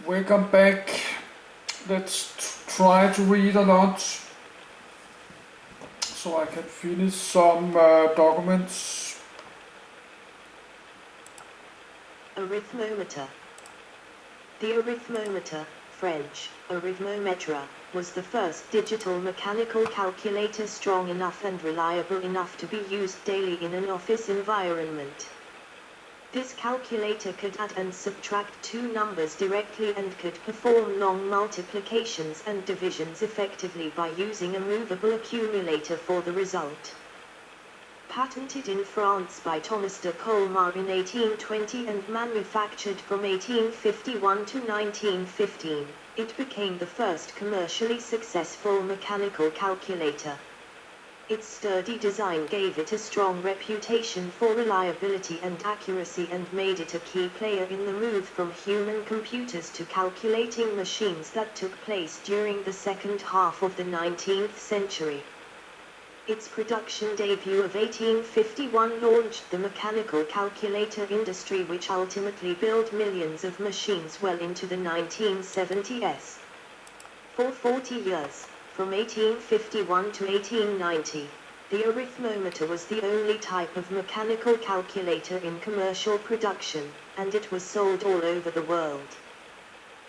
Welcome back. Let's try to read a lot so I can finish some documents. Arithmometer. The arithmometer, French, Arithmometer, was the first digital mechanical calculator strong enough and reliable enough to be used daily in an office environment. This calculator could add and subtract two numbers directly and could perform long multiplications and divisions effectively by using a movable accumulator for the result. Patented in France by Thomas de Colmar in 1820 and manufactured from 1851 to 1915, it became the first commercially successful mechanical calculator. Its sturdy design gave it a strong reputation for reliability and accuracy and made it a key player in the move from human computers to calculating machines that took place during the second half of the 19th century. Its production debut of 1851 launched the mechanical calculator industry, which ultimately built millions of machines well into the 1970s. For 40 years, from 1851 to 1890, the arithmometer was the only type of mechanical calculator in commercial production, and it was sold all over the world.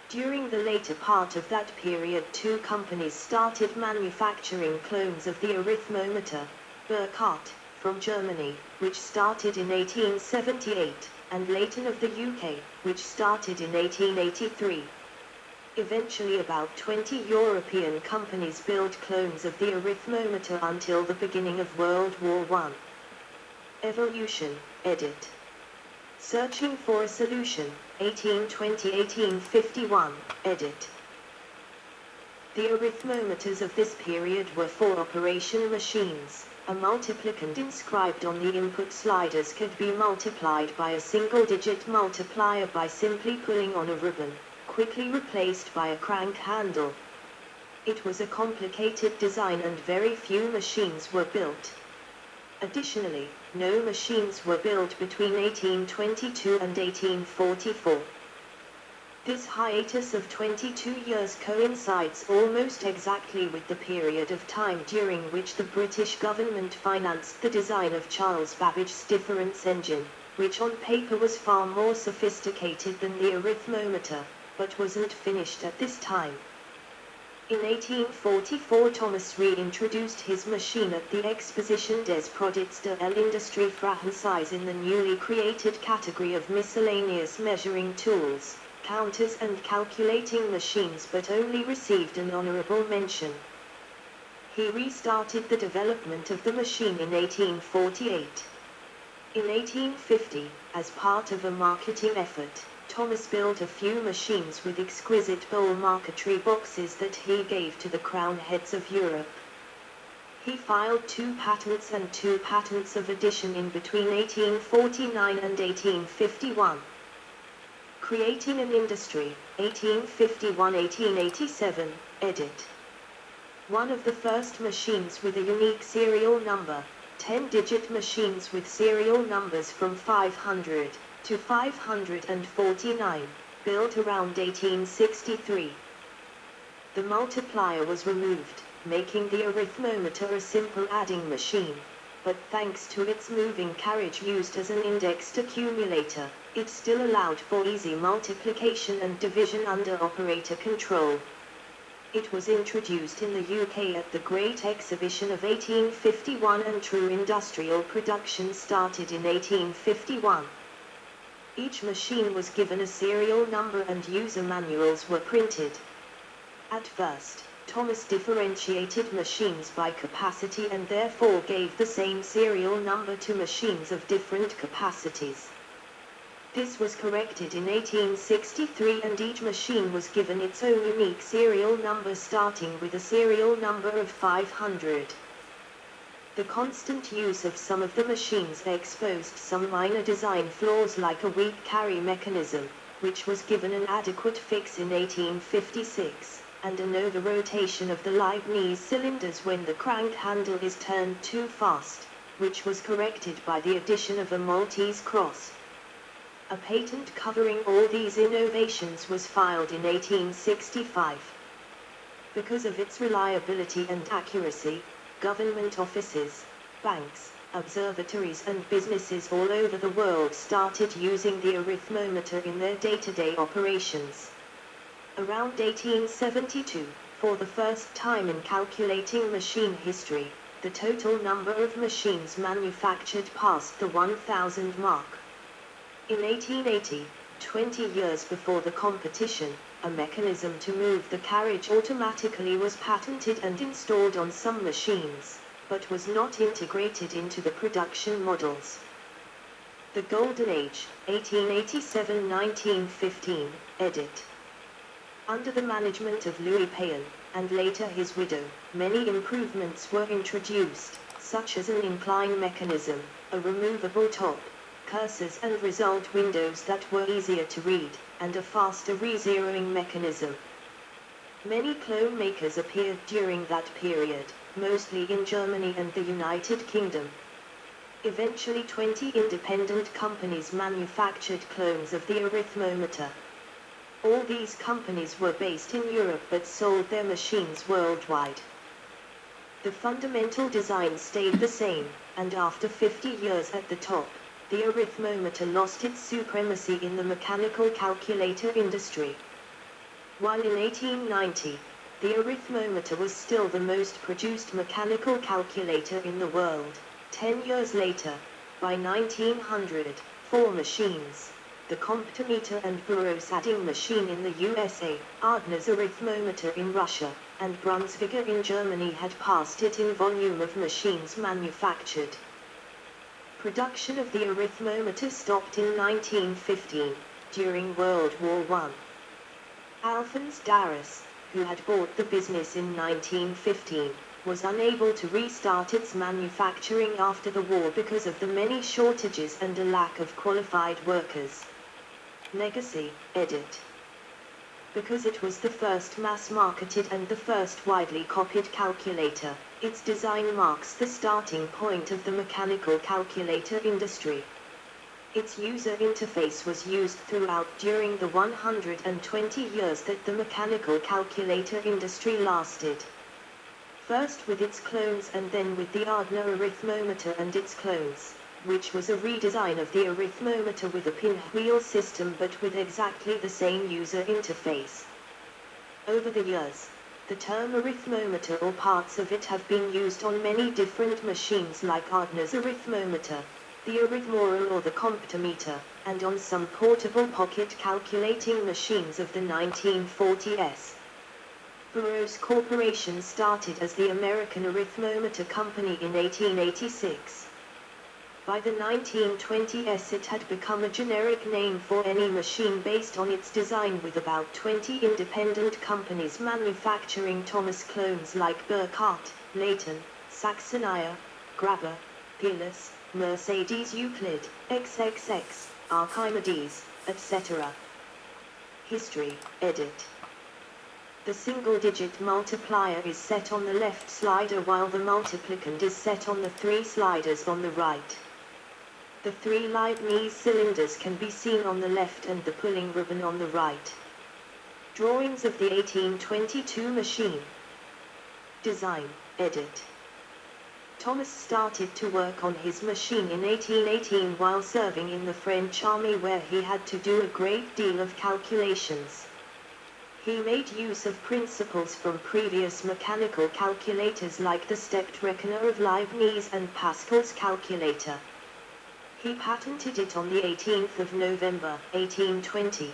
During the later part of that period, two companies started manufacturing clones of the arithmometer: Burckhardt, from Germany, which started in 1878, and Leighton of the UK, which started in 1883. Eventually about 20 European companies built clones of the arithmometer until the beginning of World War I. Evolution, edit. Searching for a Solution, 1820-1851, edit. The arithmometers of this period were four-operation machines. A multiplicand inscribed on the input sliders could be multiplied by a single-digit multiplier by simply pulling on a ribbon, quickly replaced by a crank handle. It was a complicated design and very few machines were built. Additionally, no machines were built between 1822 and 1844. This hiatus of 22 years coincides almost exactly with the period of time during which the British government financed the design of Charles Babbage's difference engine, which on paper was far more sophisticated than the arithmometer, but wasn't finished at this time. In 1844 Thomas reintroduced his machine at the Exposition des Products de l'Industrie Française in the newly created category of miscellaneous measuring tools, counters and calculating machines, but only received an honorable mention. He restarted the development of the machine in 1848. In 1850, as part of a marketing effort, Thomas built a few machines with exquisite bowl marquetry boxes that he gave to the crown heads of Europe. He filed 2 patents and 2 patents of addition in between 1849 and 1851. Creating an Industry, 1851-1887, edit. One of the first machines with a unique serial number, 10-digit machines with serial numbers from 500 to 549, built around 1863. The multiplier was removed, making the arithmometer a simple adding machine, but thanks to its moving carriage used as an indexed accumulator, it still allowed for easy multiplication and division under operator control. It was introduced in the UK at the Great Exhibition of 1851 and true industrial production started in 1851. Each machine was given a serial number and user manuals were printed. At first, Thomas differentiated machines by capacity and therefore gave the same serial number to machines of different capacities. This was corrected in 1863 and each machine was given its own unique serial number starting with a serial number of 500. The constant use of some of the machines exposed some minor design flaws, like a weak carry mechanism, which was given an adequate fix in 1856, and an over-rotation of the Leibniz cylinders when the crank handle is turned too fast, which was corrected by the addition of a Maltese cross. A patent covering all these innovations was filed in 1865. Because of its reliability and accuracy, government offices, banks, observatories and businesses all over the world started using the arithmometer in their day-to-day operations. Around 1872, for the first time in calculating machine history, the total number of machines manufactured passed the 1,000 mark. In 1880, 20 years before the competition, a mechanism to move the carriage automatically was patented and installed on some machines, but was not integrated into the production models. The Golden Age, 1887-1915, edit. Under the management of Louis Payen, and later his widow, many improvements were introduced, such as an incline mechanism, a removable top, cursors and result windows that were easier to read, and a faster re-zeroing mechanism. Many clone makers appeared during that period, mostly in Germany and the United Kingdom. Eventually 20 independent companies manufactured clones of the arithmometer. All these companies were based in Europe but sold their machines worldwide. The fundamental design stayed the same, and after 50 years at the top, the arithmometer lost its supremacy in the mechanical calculator industry. While in 1890, the arithmometer was still the most produced mechanical calculator in the world, 10 years later, by 1900, 4 machines, the Comptometer and Burroughs adding machine in the USA, Ardner's arithmometer in Russia, and Brunswicker in Germany had passed it in volume of machines manufactured. Production of the arithmometer stopped in 1915, during World War I. Alphonse Darras, who had bought the business in 1915, was unable to restart its manufacturing after the war because of the many shortages and a lack of qualified workers. Legacy, edit. Because it was the first mass-marketed and the first widely copied calculator, its design marks the starting point of the mechanical calculator industry. Its user interface was used throughout during the 120 years that the mechanical calculator industry lasted. First with its clones and then with the Ardner arithmometer and its clones, which was a redesign of the arithmometer with a pinwheel system but with exactly the same user interface. Over the years, the term arithmometer or parts of it have been used on many different machines like Ardner's arithmometer, the arithmometer or the comptometer, and on some portable pocket calculating machines of the 1940s. Burroughs Corporation started as the American Arithmometer Company in 1886. By the 1920s it had become a generic name for any machine based on its design, with about 20 independent companies manufacturing Thomas clones like Burkhardt, Layton, Saxonia, Grabber, Peerless, Mercedes Euclid, XXX, Archimedes, etc. History, edit. The single-digit multiplier is set on the left slider while the multiplicand is set on the 3 sliders on the right. The 3 Leibniz cylinders can be seen on the left and the pulling ribbon on the right. Drawings of the 1822 machine. Design, edit. Thomas started to work on his machine in 1818 while serving in the French army, where he had to do a great deal of calculations. He made use of principles from previous mechanical calculators like the stepped reckoner of Leibniz and Pascal's calculator. He patented it on the 18th of November, 1820.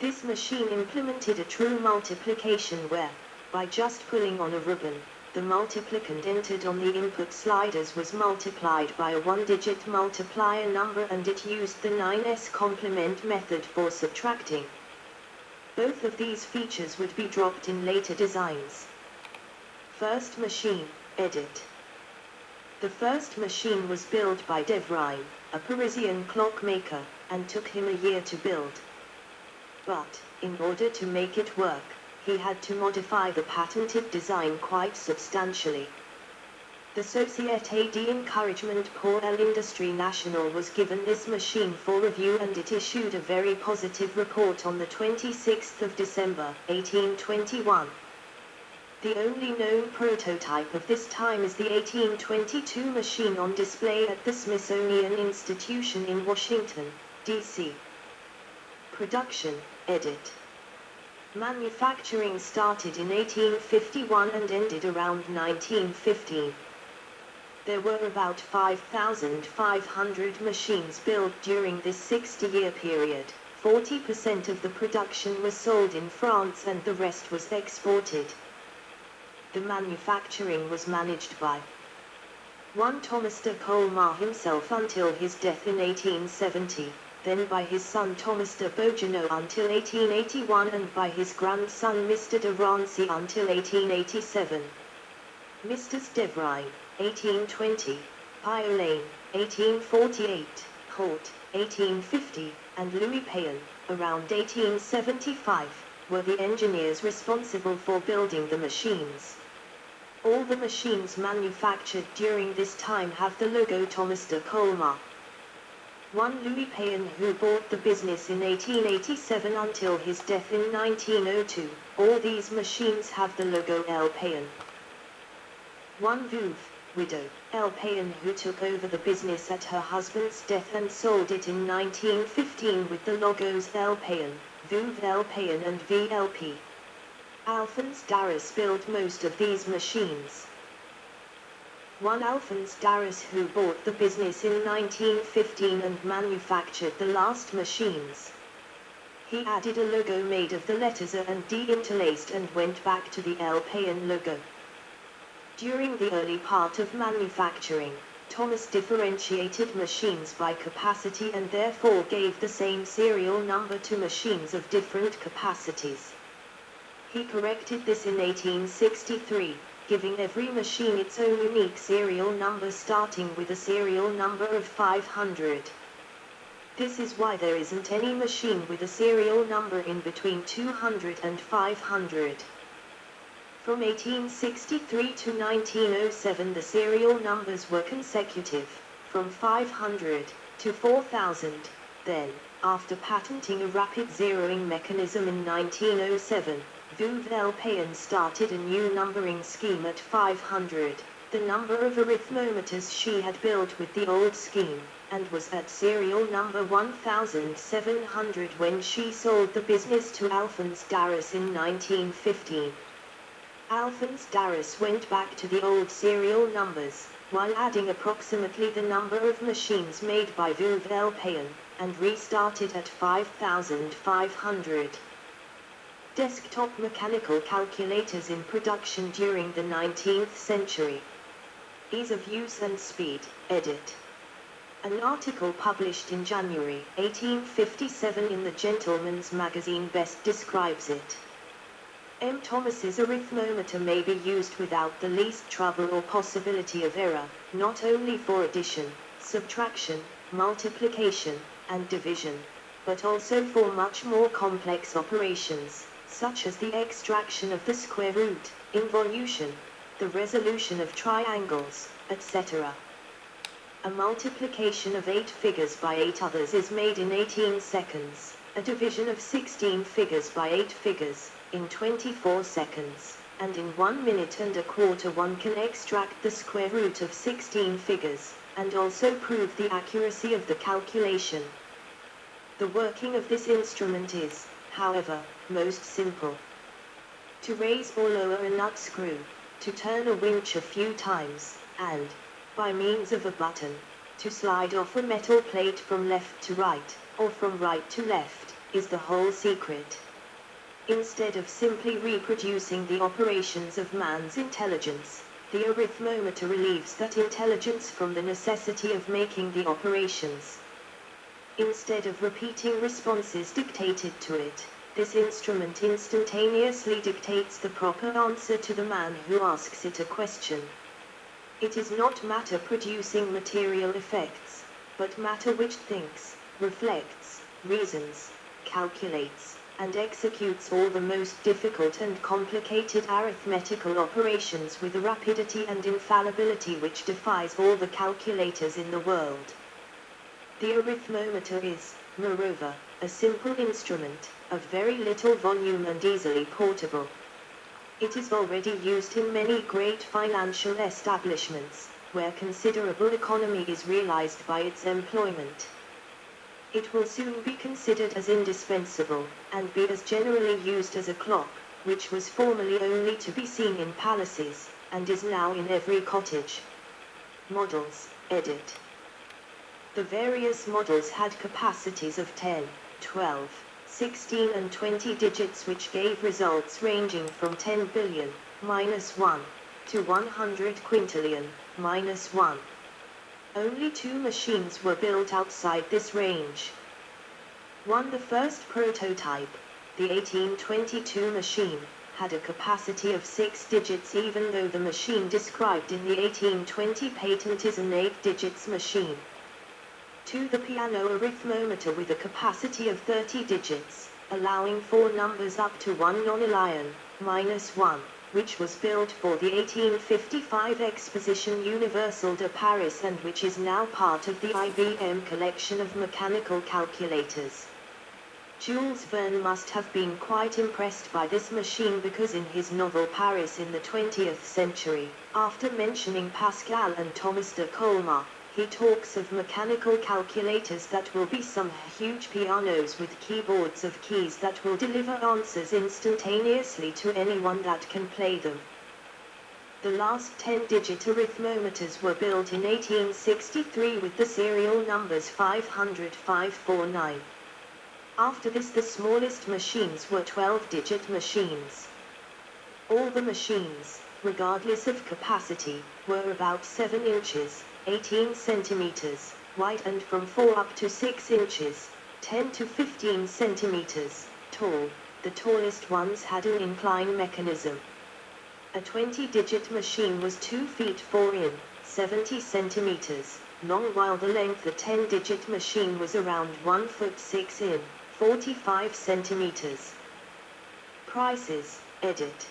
This machine implemented a true multiplication where, by just pulling on a ribbon, the multiplicand entered on the input sliders was multiplied by a 1-digit multiplier number, and it used the 9s complement method for subtracting. Both of these features would be dropped in later designs. First machine, edit. The first machine was built by Devrine, a Parisian clockmaker, and took him a year to build. But, in order to make it work, he had to modify the patented design quite substantially. The Société d'Encouragement pour l'Industrie Nationale was given this machine for review, and it issued a very positive report on the 26th of December, 1821. The only known prototype of this time is the 1822 machine on display at the Smithsonian Institution in Washington, D.C. Production, edit. Manufacturing started in 1851 and ended around 1915. There were about 5,500 machines built during this 60-year period. 40% of the production was sold in France and the rest was exported. The manufacturing was managed by one Thomas de Colmar himself until his death in 1870, then by his son Thomas de Beaugenot until 1881, and by his grandson Mr. de Rancy until 1887. Messrs. Devrine, 1820, Piolaine, 1848, Holt, 1850, and Louis Payen, around 1875, were the engineers responsible for building the machines. All the machines manufactured during this time have the logo Thomas de Colmar. One Louis Payen, who bought the business in 1887 until his death in 1902, all these machines have the logo L. Payen. One Veuve, widow, L. Payen, who took over the business at her husband's death and sold it in 1915 with the logos L. Payen, Veuve L. Payen and VLP. Alphonse Darras built most of these machines. One Alphonse Darras, who bought the business in 1915 and manufactured the last machines. He added a logo made of the letters A and D interlaced and went back to the L. Payen logo. During the early part of manufacturing, Thomas differentiated machines by capacity and therefore gave the same serial number to machines of different capacities. He corrected this in 1863, giving every machine its own unique serial number starting with a serial number of 500. This is why there isn't any machine with a serial number in between 200 and 500. From 1863 to 1907 the serial numbers were consecutive, from 500 to 4000, then, after patenting a rapid zeroing mechanism in 1907, Veuve L. Payen started a new numbering scheme at 500, the number of arithmometers she had built with the old scheme, and was at serial number 1700 when she sold the business to Alphonse Darras in 1915. Alphonse Darras went back to the old serial numbers, while adding approximately the number of machines made by Veuve L. Payen, and restarted at 5,500. Desktop mechanical calculators in production during the 19th century. Ease of use and speed, edit. An article published in January 1857 in the Gentleman's Magazine best describes it. M. Thomas's arithmometer may be used without the least trouble or possibility of error, not only for addition, subtraction, multiplication, and division, but also for much more complex operations, such as the extraction of the square root, involution, the resolution of triangles, etc. A multiplication of 8 figures by 8 others is made in 18 seconds, a division of 16 figures by 8 figures, in 24 seconds, and in 1 minute and a quarter one can extract the square root of 16 figures, and also prove the accuracy of the calculation. The working of this instrument is, however, most simple. To raise or lower a nut screw, to turn a winch a few times, and, by means of a button, to slide off a metal plate from left to right, or from right to left, is the whole secret. Instead of simply reproducing the operations of man's intelligence, the arithmometer relieves that intelligence from the necessity of making the operations. Instead of repeating responses dictated to it, this instrument instantaneously dictates the proper answer to the man who asks it a question. It is not matter producing material effects, but matter which thinks, reflects, reasons, calculates, and executes all the most difficult and complicated arithmetical operations with a rapidity and infallibility which defies all the calculators in the world. The arithmometer is, moreover, a simple instrument, of very little volume and easily portable. It is already used in many great financial establishments, where considerable economy is realized by its employment. It will soon be considered as indispensable, and be as generally used as a clock, which was formerly only to be seen in palaces, and is now in every cottage. Models, edit. The various models had capacities of 10, 12, 16 and 20 digits which gave results ranging from 10 billion, -1, to 100 quintillion, -1. Only 2 machines were built outside this range. 1. The first prototype, the 1822 machine, had a capacity of 6 digits even though the machine described in the 1820 patent is an 8 digits machine. 2. The piano arithmometer with a capacity of 30 digits, allowing 4 numbers up to 1 nonillion, -1, which was built for the 1855 Exposition Universelle de Paris and which is now part of the IBM collection of mechanical calculators. Jules Verne must have been quite impressed by this machine because in his novel Paris in the 20th Century, after mentioning Pascal and Thomas de Colmar, he talks of mechanical calculators that will be some huge pianos with keyboards of keys that will deliver answers instantaneously to anyone that can play them. The last 10-digit arithmometers were built in 1863 with the serial numbers 500-549. After this the smallest machines were 12-digit machines. All the machines, regardless of capacity, were about 7 inches, 18 centimeters, wide and from 4 up to 6 inches, 10 to 15 centimeters, tall. The tallest ones had an incline mechanism. A 20-digit machine was 2 feet 4 in, 70 centimeters, long while the length of a 10-digit machine was around 1 foot 6 in, 45 centimeters. Prices, edit.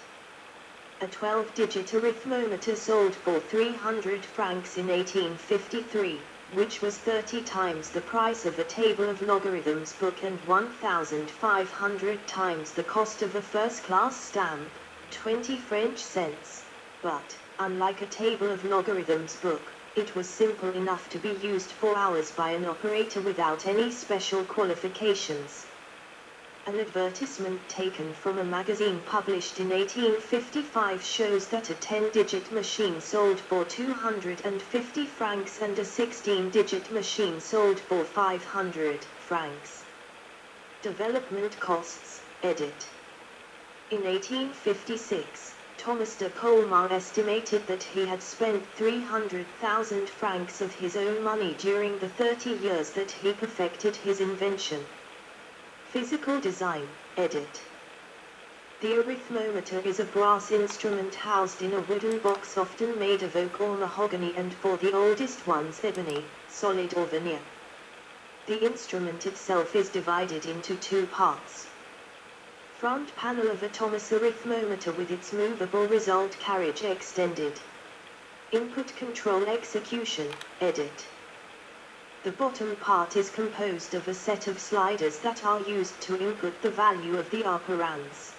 A 12-digit arithmometer sold for 300 francs in 1853, which was 30 times the price of a table of logarithms book and 1,500 times the cost of a first-class stamp, 20 French cents. But, unlike a table of logarithms book, it was simple enough to be used for hours by an operator without any special qualifications. An advertisement taken from a magazine published in 1855 shows that a 10-digit machine sold for 250 francs and a 16-digit machine sold for 500 francs. Development costs, edit. In 1856, Thomas de Colmar estimated that he had spent 300,000 francs of his own money during the 30 years that he perfected his invention. Physical design, edit. The arithmometer is a brass instrument housed in a wooden box often made of oak or mahogany and for the oldest ones ebony, solid or veneer. The instrument itself is divided into 2 parts. Front panel of a Thomas arithmometer with its movable result carriage extended. Input control execution, edit. The bottom part is composed of a set of sliders that are used to input the value of the operands.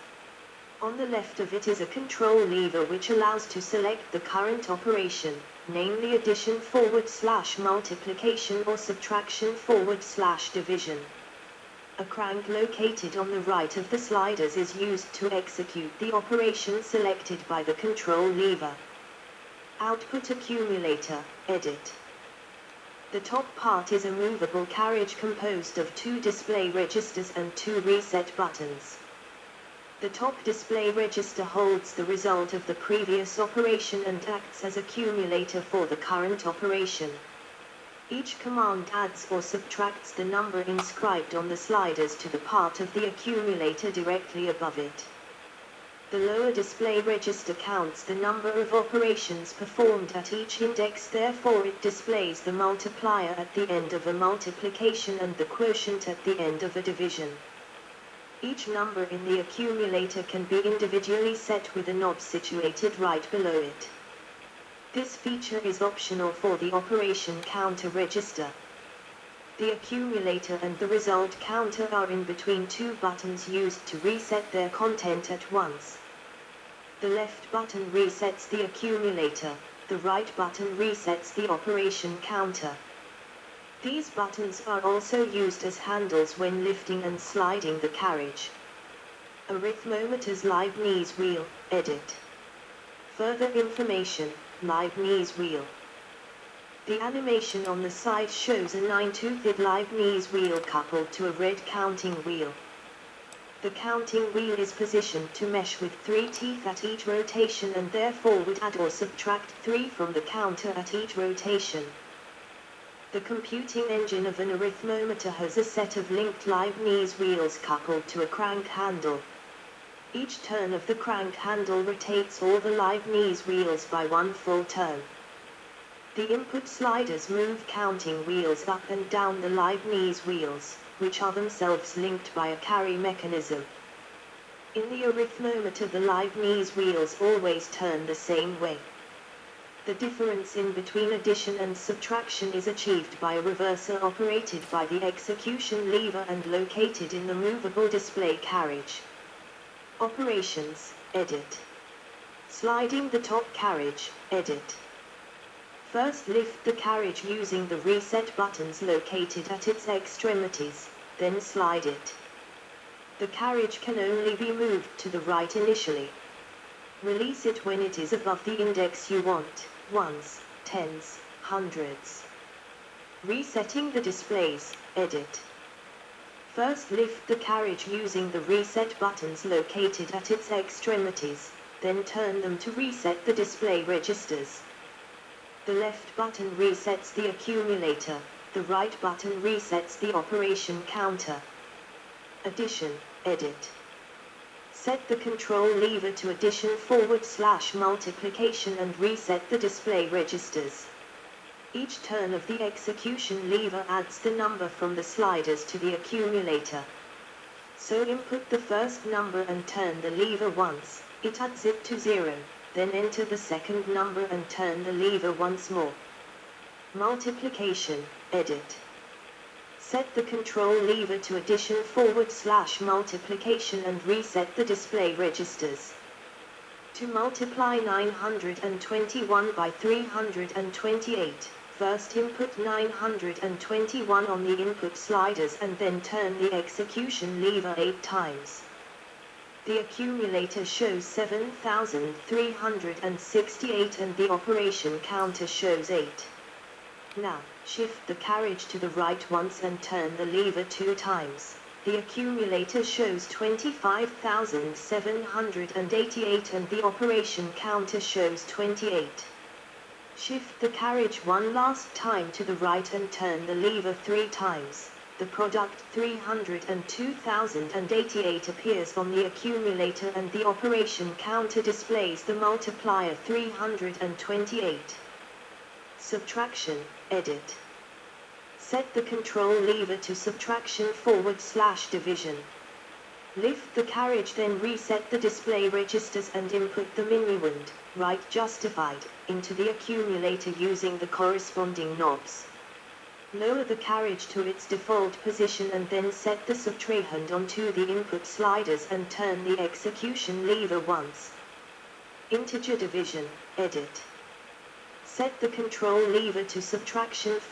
On the left of it is a control lever which allows to select the current operation, namely addition / multiplication or subtraction / division. A crank located on the right of the sliders is used to execute the operation selected by the control lever. Output accumulator, edit. The top part is a movable carriage composed of 2 display registers and 2 reset buttons. The top display register holds the result of the previous operation and acts as accumulator for the current operation. Each command adds or subtracts the number inscribed on the sliders to the part of the accumulator directly above it. The lower display register counts the number of operations performed at each index, therefore it displays the multiplier at the end of a multiplication and the quotient at the end of a division. Each number in the accumulator can be individually set with a knob situated right below it. This feature is optional for the operation counter register. The accumulator and the result counter are in between two buttons used to reset their content at once. The left button resets the accumulator, the right button resets the operation counter. These buttons are also used as handles when lifting and sliding the carriage. Arithmometer's Leibniz wheel, edit. Further information, Leibniz wheel. The animation on the side shows a 9-toothed Leibniz wheel coupled to a red counting wheel. The counting wheel is positioned to mesh with 3 teeth at each rotation and therefore would add or subtract 3 from the counter at each rotation. The computing engine of an arithmometer has a set of linked Leibniz wheels coupled to a crank handle. Each turn of the crank handle rotates all the Leibniz wheels by one full turn. The input sliders move counting wheels up and down the Leibniz wheels, which are themselves linked by a carry mechanism. In the arithmometer, the Leibniz wheels always turn the same way. The difference in between addition and subtraction is achieved by a reverser operated by the execution lever and located in the movable display carriage. Operations, edit. Sliding the top carriage, edit. First lift the carriage using the reset buttons located at its extremities, then slide it. The carriage can only be moved to the right initially. Release it when it is above the index you want, ones, tens, hundreds. Resetting the displays, edit. First lift the carriage using the reset buttons located at its extremities, then turn them to reset the display registers. The left button resets the accumulator, the right button resets the operation counter. Addition, edit. Set the control lever to addition / multiplication and reset the display registers. Each turn of the execution lever adds the number from the sliders to the accumulator. So input the first number and turn the lever once, it adds it to 0. Then enter the second number and turn the lever once more. Multiplication, edit. Set the control lever to addition / multiplication and reset the display registers. To multiply 921 by 328, first input 921 on the input sliders and then turn the execution lever 8 times. The accumulator shows 7,368 and the operation counter shows 8. Now, shift the carriage to the right once and turn the lever 2 times. The accumulator shows 25,788 and the operation counter shows 28. Shift the carriage one last time to the right and turn the lever 3 times. The product 302,088 appears on the accumulator and the operation counter displays the multiplier 328. Subtraction, edit. Set the control lever to subtraction / division. Lift the carriage, then reset the display registers and input the minuend, right justified, into the accumulator using the corresponding knobs. Lower the carriage to its default position and then set the subtrahend onto the input sliders and turn the execution lever once. Integer division, edit. Set the control lever to subtraction /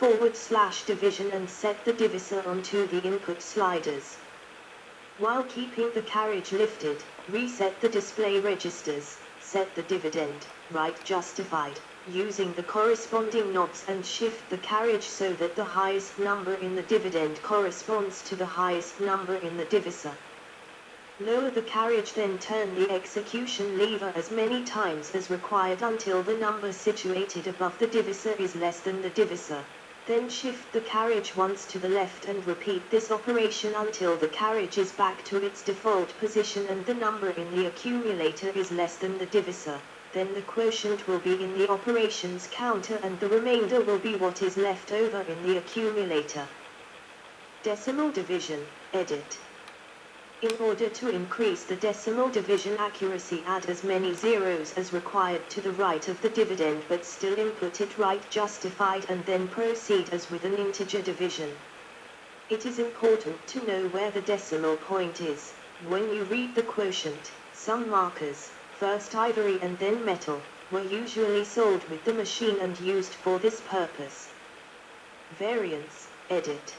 division and set the divisor onto the input sliders. While keeping the carriage lifted, reset the display registers, set the dividend, right justified, using the corresponding knobs and shift the carriage so that the highest number in the dividend corresponds to the highest number in the divisor. Lower the carriage, then turn the execution lever as many times as required until the number situated above the divisor is less than the divisor. Then shift the carriage once to the left and repeat this operation until the carriage is back to its default position and the number in the accumulator is less than the divisor. Then the quotient will be in the operations counter and the remainder will be what is left over in the accumulator. Decimal division, edit. In order to increase the decimal division accuracy, add as many zeros as required to the right of the dividend, but still input it right justified, and then proceed as with an integer division. It is important to know where the decimal point is. When you read the quotient, some markers, first ivory and then metal, were usually sold with the machine and used for this purpose. Variance, edit.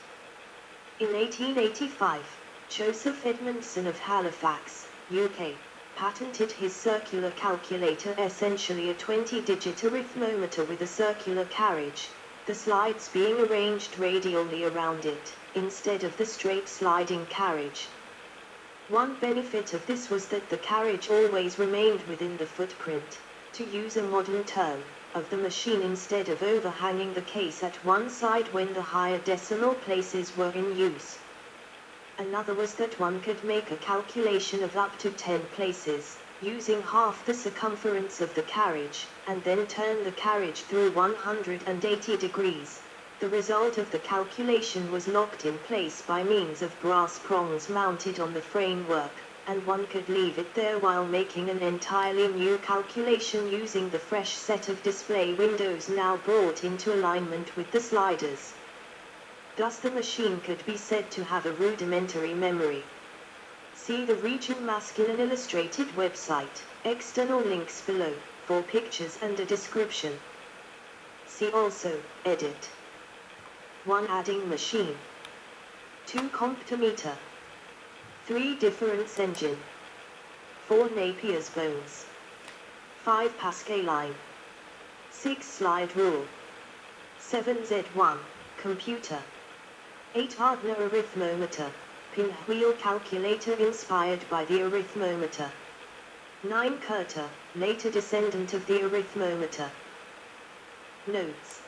In 1885, Joseph Edmondson of Halifax, UK, patented his circular calculator, essentially a 20-digit arithmometer with a circular carriage, the slides being arranged radially around it, instead of the straight sliding carriage. One benefit of this was that the carriage always remained within the footprint, to use a modern term, of the machine, instead of overhanging the case at one side when the higher decimal places were in use. Another was that one could make a calculation of up to 10 places, using half the circumference of the carriage, and then turn the carriage through 180 degrees. The result of the calculation was locked in place by means of brass prongs mounted on the framework, and one could leave it there while making an entirely new calculation using the fresh set of display windows now brought into alignment with the sliders. Thus the machine could be said to have a rudimentary memory. See the Region Masculine Illustrated website, external links below, for pictures and a description. See also, edit. 1 adding machine. 2 comptometer. 3 difference engine. 4 Napier's bones. 5 Pascal line. 6 slide rule. 7 Z1, computer. 8 Ardner arithmometer, pinwheel calculator inspired by the arithmometer. 9 Curter, later descendant of the arithmometer. Notes.